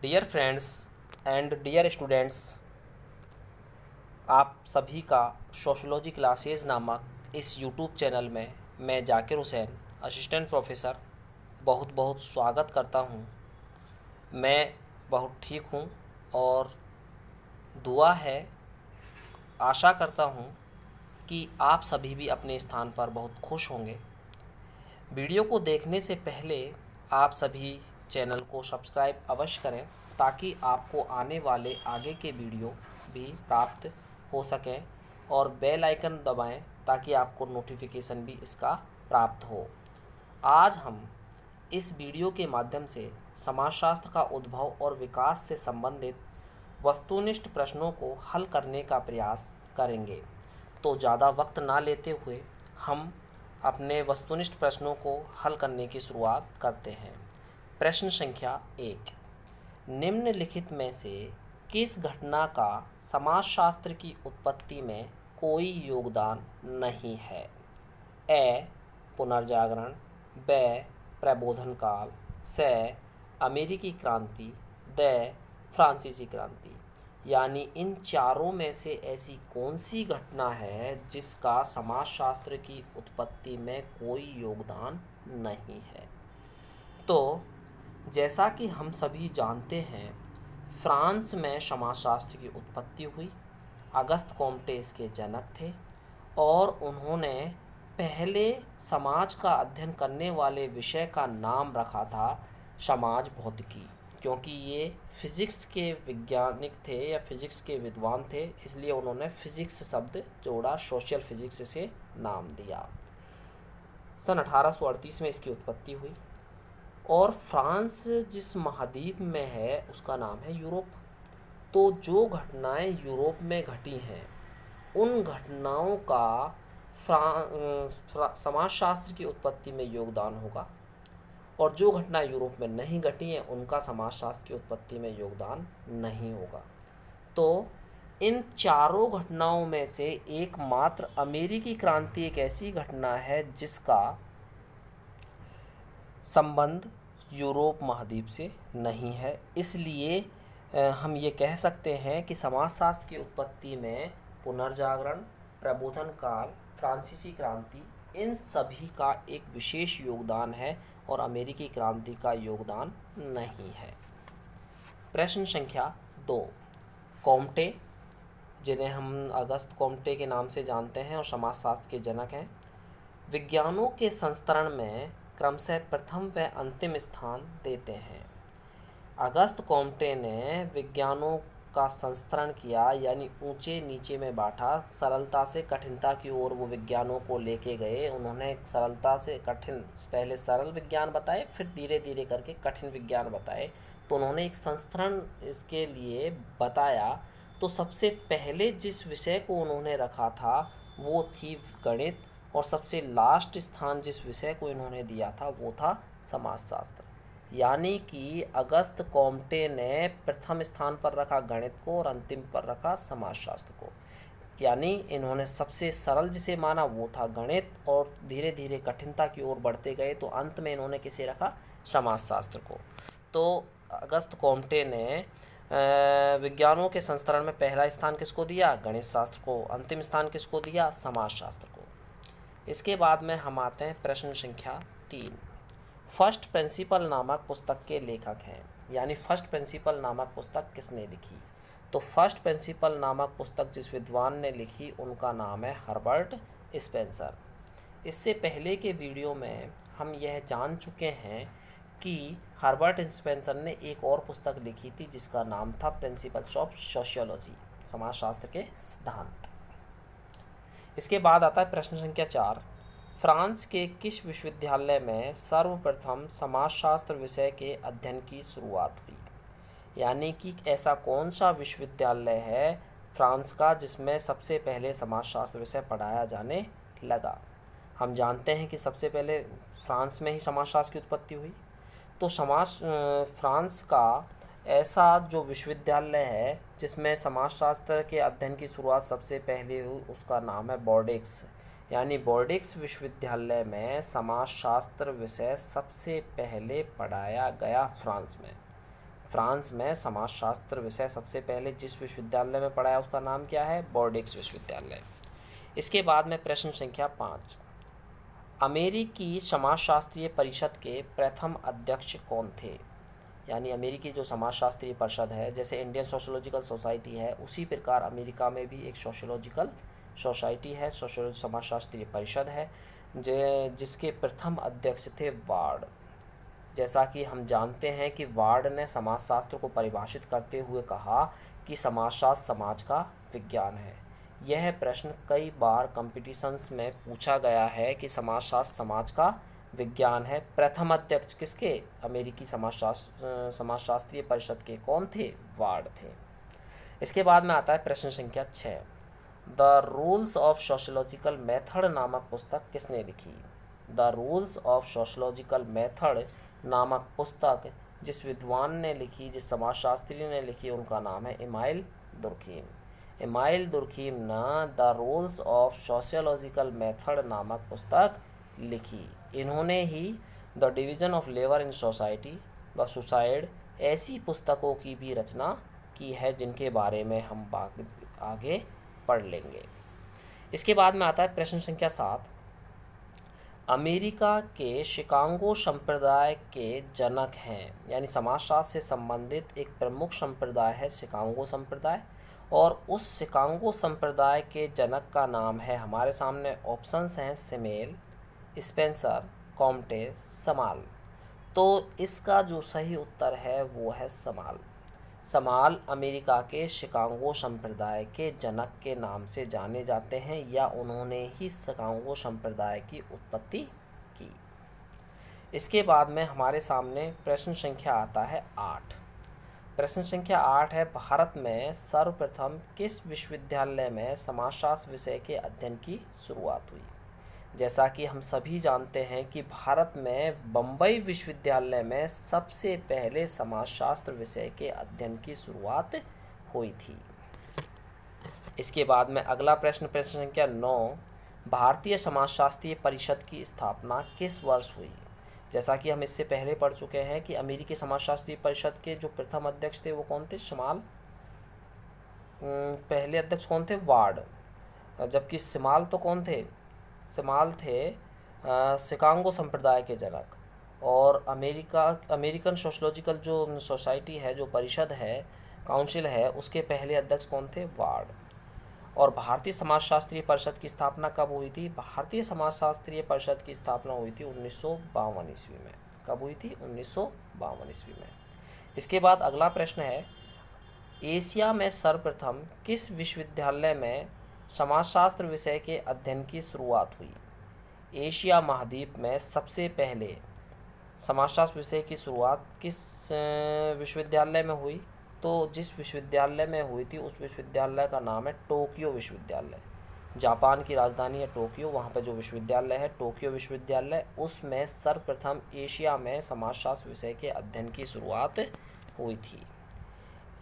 Dear friends and dear students, आप सभी का सोशोलॉजी क्लासेस नामक इस यूट्यूब चैनल में मैं जाकिर हुसैन असिस्टेंट प्रोफेसर बहुत बहुत स्वागत करता हूं। मैं बहुत ठीक हूं और दुआ है, आशा करता हूं कि आप सभी भी अपने स्थान पर बहुत खुश होंगे। वीडियो को देखने से पहले आप सभी चैनल को सब्सक्राइब अवश्य करें ताकि आपको आने वाले आगे के वीडियो भी प्राप्त हो सकें और बेल आइकन दबाएं ताकि आपको नोटिफिकेशन भी इसका प्राप्त हो। आज हम इस वीडियो के माध्यम से समाजशास्त्र का उद्भव और विकास से संबंधित वस्तुनिष्ठ प्रश्नों को हल करने का प्रयास करेंगे। तो ज़्यादा वक्त ना लेते हुए हम अपने वस्तुनिष्ठ प्रश्नों को हल करने की शुरुआत करते हैं। प्रश्न संख्या 1, निम्नलिखित में से किस घटना का समाजशास्त्र की उत्पत्ति में कोई योगदान नहीं है? ए. पुनर्जागरण, ब. प्रबोधन काल, स. अमेरिकी क्रांति, द. फ्रांसीसी क्रांति। यानी इन चारों में से ऐसी कौन सी घटना है जिसका समाजशास्त्र की उत्पत्ति में कोई योगदान नहीं है? तो जैसा कि हम सभी जानते हैं, फ्रांस में समाजशास्त्र की उत्पत्ति हुई। अगस्त कॉम्टे इसके जनक थे और उन्होंने पहले समाज का अध्ययन करने वाले विषय का नाम रखा था समाज भौतिकी, क्योंकि ये फिज़िक्स के वैज्ञानिक थे या फिज़िक्स के विद्वान थे, इसलिए उन्होंने फिज़िक्स शब्द जोड़ा, सोशल फिज़िक्स से नाम दिया। सन 1838 में इसकी उत्पत्ति हुई और फ्रांस जिस महाद्वीप में है उसका नाम है यूरोप। तो जो घटनाएं यूरोप में घटी हैं उन घटनाओं का समाजशास्त्र की उत्पत्ति में योगदान होगा और जो घटना यूरोप में नहीं घटी हैं उनका समाजशास्त्र की उत्पत्ति में योगदान नहीं होगा। तो इन चारों घटनाओं में से एकमात्र अमेरिकी क्रांति एक ऐसी घटना है जिसका संबंध यूरोप महाद्वीप से नहीं है। इसलिए हम ये कह सकते हैं कि समाजशास्त्र की उत्पत्ति में पुनर्जागरण, प्रबोधन काल, फ्रांसीसी क्रांति, इन सभी का एक विशेष योगदान है और अमेरिकी क्रांति का योगदान नहीं है। प्रश्न संख्या 2, कॉम्टे, जिन्हें हम अगस्त कॉम्टे के नाम से जानते हैं और समाजशास्त्र के जनक हैं, विज्ञानों के संस्तरण में क्रमशः प्रथम व अंतिम स्थान देते हैं। अगस्त कॉम्टे ने विज्ञानों का संस्तरण किया, यानी ऊंचे नीचे में बांटा, सरलता से कठिनता की ओर वो विज्ञानों को लेके गए। उन्होंने सरलता से कठिन, पहले सरल विज्ञान बताए, फिर धीरे धीरे करके कठिन विज्ञान बताए। तो उन्होंने एक संस्तरण इसके लिए बताया। तो सबसे पहले जिस विषय को उन्होंने रखा था वो थी गणित और सबसे लास्ट स्थान जिस विषय को इन्होंने दिया था वो था समाजशास्त्र। यानी कि अगस्त कॉम्टे ने प्रथम स्थान पर रखा गणित को और अंतिम पर रखा समाजशास्त्र को। यानी इन्होंने सबसे सरल जिसे माना वो था गणित और धीरे धीरे कठिनता की ओर बढ़ते गए तो अंत में इन्होंने किसे रखा? समाजशास्त्र को। तो अगस्त कॉम्टे ने विज्ञानों के संस्तरण में पहला स्थान किसको दिया? गणित शास्त्र को। अंतिम स्थान किसको दिया? समाजशास्त्र को। इसके बाद में हम आते हैं प्रश्न संख्या 3, फर्स्ट प्रिंसिपल नामक पुस्तक के लेखक हैं। यानी फर्स्ट प्रिंसिपल नामक पुस्तक किसने लिखी? तो फर्स्ट प्रिंसिपल नामक पुस्तक जिस विद्वान ने लिखी उनका नाम है हर्बर्ट स्पेंसर। इससे पहले के वीडियो में हम यह जान चुके हैं कि हर्बर्ट स्पेंसर ने एक और पुस्तक लिखी थी जिसका नाम था प्रिंसिपल्स ऑफ सोशियोलॉजी, समाजशास्त्र के सिद्धांत। इसके बाद आता है प्रश्न संख्या 4, फ्रांस के किस विश्वविद्यालय में सर्वप्रथम समाजशास्त्र विषय के अध्ययन की शुरुआत हुई? यानी कि ऐसा कौन सा विश्वविद्यालय है फ्रांस का जिसमें सबसे पहले समाजशास्त्र विषय पढ़ाया जाने लगा? हम जानते हैं कि सबसे पहले फ्रांस में ही समाजशास्त्र की उत्पत्ति हुई। तो फ्रांस का ऐसा जो विश्वविद्यालय है जिसमें समाजशास्त्र के अध्ययन की शुरुआत सबसे पहले हुई उसका नाम है बोर्डेक्स। यानी बोर्डेक्स विश्वविद्यालय में समाजशास्त्र विषय सबसे पहले पढ़ाया गया फ्रांस में। फ्रांस में समाजशास्त्र विषय सबसे पहले जिस विश्वविद्यालय में पढ़ाया उसका नाम क्या है? बोर्डिक्स विश्वविद्यालय। इसके बाद में प्रश्न संख्या 5, अमेरिकी समाजशास्त्रीय परिषद के प्रथम अध्यक्ष कौन थे? यानी अमेरिकी जो समाजशास्त्रीय परिषद है, जैसे इंडियन सोशियोलॉजिकल सोसाइटी है, उसी प्रकार अमेरिका में भी एक सोशियोलॉजिकल सोसाइटी है, समाजशास्त्रीय परिषद है, जिसके प्रथम अध्यक्ष थे वार्ड। जैसा कि हम जानते हैं कि वार्ड ने समाजशास्त्र को परिभाषित करते हुए कहा कि समाजशास्त्र समाज का विज्ञान है। यह प्रश्न कई बार कॉम्पिटिशन्स में पूछा गया है कि समाजशास्त्र समाज का विज्ञान है। प्रथम अध्यक्ष किसके? अमेरिकी समाजशास्त्रीय परिषद के कौन थे? वार्ड थे। इसके बाद में आता है प्रश्न संख्या 6, the rules of sociological method नामक पुस्तक किसने लिखी? The rules of sociological method नामक पुस्तक जिस विद्वान ने लिखी, जिस समाजशास्त्री ने लिखी, उनका नाम है इमाइल दुर्खीम। इमाइल दुर्खीम ने the rules of sociological method नामक पुस्तक लिखी। इन्होंने ही the division of labour in society, the suicide, ऐसी पुस्तकों की भी रचना की है जिनके बारे में हम आगे पढ़ लेंगे। इसके बाद में आता है प्रश्न संख्या 7, अमेरिका के शिकागो संप्रदाय के जनक हैं। यानी समाजशास्त्र से संबंधित एक प्रमुख संप्रदाय है शिकागो संप्रदाय, और उस शिकागो संप्रदाय के जनक का नाम है, हमारे सामने ऑप्शंस हैं, सेमेल, स्पेंसर, कॉम्टे, समाल। तो इसका जो सही उत्तर है वो है समाल। समाल अमेरिका के शिकागो संप्रदाय के जनक के नाम से जाने जाते हैं, या उन्होंने ही शिकागो संप्रदाय की उत्पत्ति की। इसके बाद में हमारे सामने प्रश्न संख्या आता है 8। प्रश्न संख्या 8 है, भारत में सर्वप्रथम किस विश्वविद्यालय में समाजशास्त्र विषय के अध्ययन की शुरुआत हुई? जैसा कि हम सभी जानते हैं कि भारत में बम्बई विश्वविद्यालय में सबसे पहले समाजशास्त्र विषय के अध्ययन की शुरुआत हुई थी। इसके बाद में अगला प्रश्न संख्या 9, भारतीय समाजशास्त्रीय परिषद की स्थापना किस वर्ष हुई? जैसा कि हम इससे पहले पढ़ चुके हैं कि अमेरिकी समाजशास्त्रीय परिषद के जो प्रथम अध्यक्ष थे वो कौन थे? समाल। पहले अध्यक्ष कौन थे? वार्ड। जबकि समाल तो कौन थे? समाल थे शिकागो संप्रदाय के जनक। और अमेरिकन सोशियोलॉजिकल जो सोसाइटी है, जो परिषद है, काउंसिल है, उसके पहले अध्यक्ष कौन थे? वार्ड। और भारतीय समाजशास्त्रीय परिषद की स्थापना कब हुई थी? भारतीय समाजशास्त्रीय परिषद की स्थापना हुई थी 1952 ईस्वी में। कब हुई थी? 1952 ईस्वी में। इसके बाद अगला प्रश्न है, एशिया में सर्वप्रथम किस विश्वविद्यालय में समाजशास्त्र विषय के अध्ययन की शुरुआत हुई? एशिया महाद्वीप में सबसे पहले समाजशास्त्र विषय की शुरुआत किस विश्वविद्यालय में हुई? तो जिस विश्वविद्यालय में हुई थी उस विश्वविद्यालय का नाम है टोक्यो विश्वविद्यालय। जापान की राजधानी है टोक्यो, वहाँ पर जो विश्वविद्यालय है टोक्यो विश्वविद्यालय, उसमें सर्वप्रथम एशिया में समाजशास्त्र विषय के अध्ययन की शुरुआत हुई थी।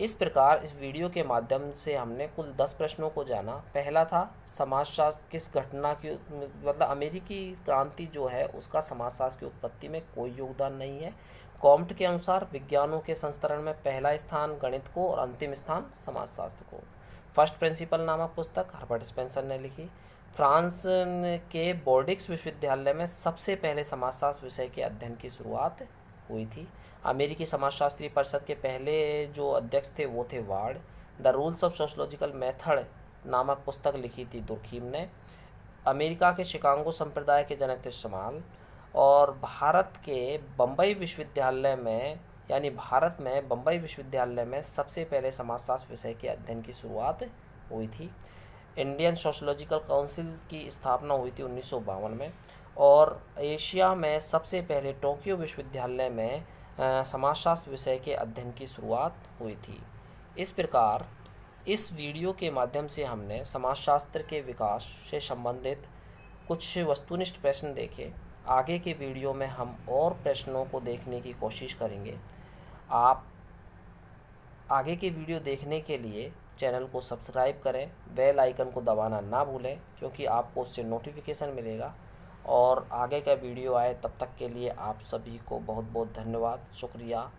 इस प्रकार इस वीडियो के माध्यम से हमने कुल 10 प्रश्नों को जाना। पहला था समाजशास्त्र किस घटना की, मतलब अमेरिकी क्रांति जो है उसका समाजशास्त्र की उत्पत्ति में कोई योगदान नहीं है। कॉम्ट के अनुसार विज्ञानों के संस्तरण में पहला स्थान गणित को और अंतिम स्थान समाजशास्त्र को। फर्स्ट प्रिंसिपल नामक पुस्तक हर्बर्ट स्पेंसर ने लिखी। फ्रांस के बोर्डिक्स विश्वविद्यालय में सबसे पहले समाजशास्त्र विषय के अध्ययन की शुरुआत हुई थी। अमेरिकी समाजशास्त्रीय परिषद के पहले जो अध्यक्ष थे वो थे ward. The rules of sociological method नामक पुस्तक लिखी थी दुर्खीम ने। अमेरिका के शिकागो संप्रदाय के जनक थे समाल। और भारत के बम्बई विश्वविद्यालय में, यानी भारत में बम्बई विश्वविद्यालय में सबसे पहले समाजशास्त्र विषय के अध्ययन की शुरुआत हुई थी। इंडियन सोशियोलॉजिकल काउंसिल की स्थापना हुई थी 1952 में। और एशिया में सबसे पहले टोक्यो विश्वविद्यालय में समाजशास्त्र विषय के अध्ययन की शुरुआत हुई थी। इस प्रकार इस वीडियो के माध्यम से हमने समाजशास्त्र के विकास से संबंधित कुछ वस्तुनिष्ठ प्रश्न देखे। आगे के वीडियो में हम और प्रश्नों को देखने की कोशिश करेंगे। आप आगे के वीडियो देखने के लिए चैनल को सब्सक्राइब करें, बेल आइकन को दबाना ना भूलें, क्योंकि आपको उससे नोटिफिकेशन मिलेगा। और आगे का वीडियो आए तब तक के लिए आप सभी को बहुत बहुत धन्यवाद, शुक्रिया।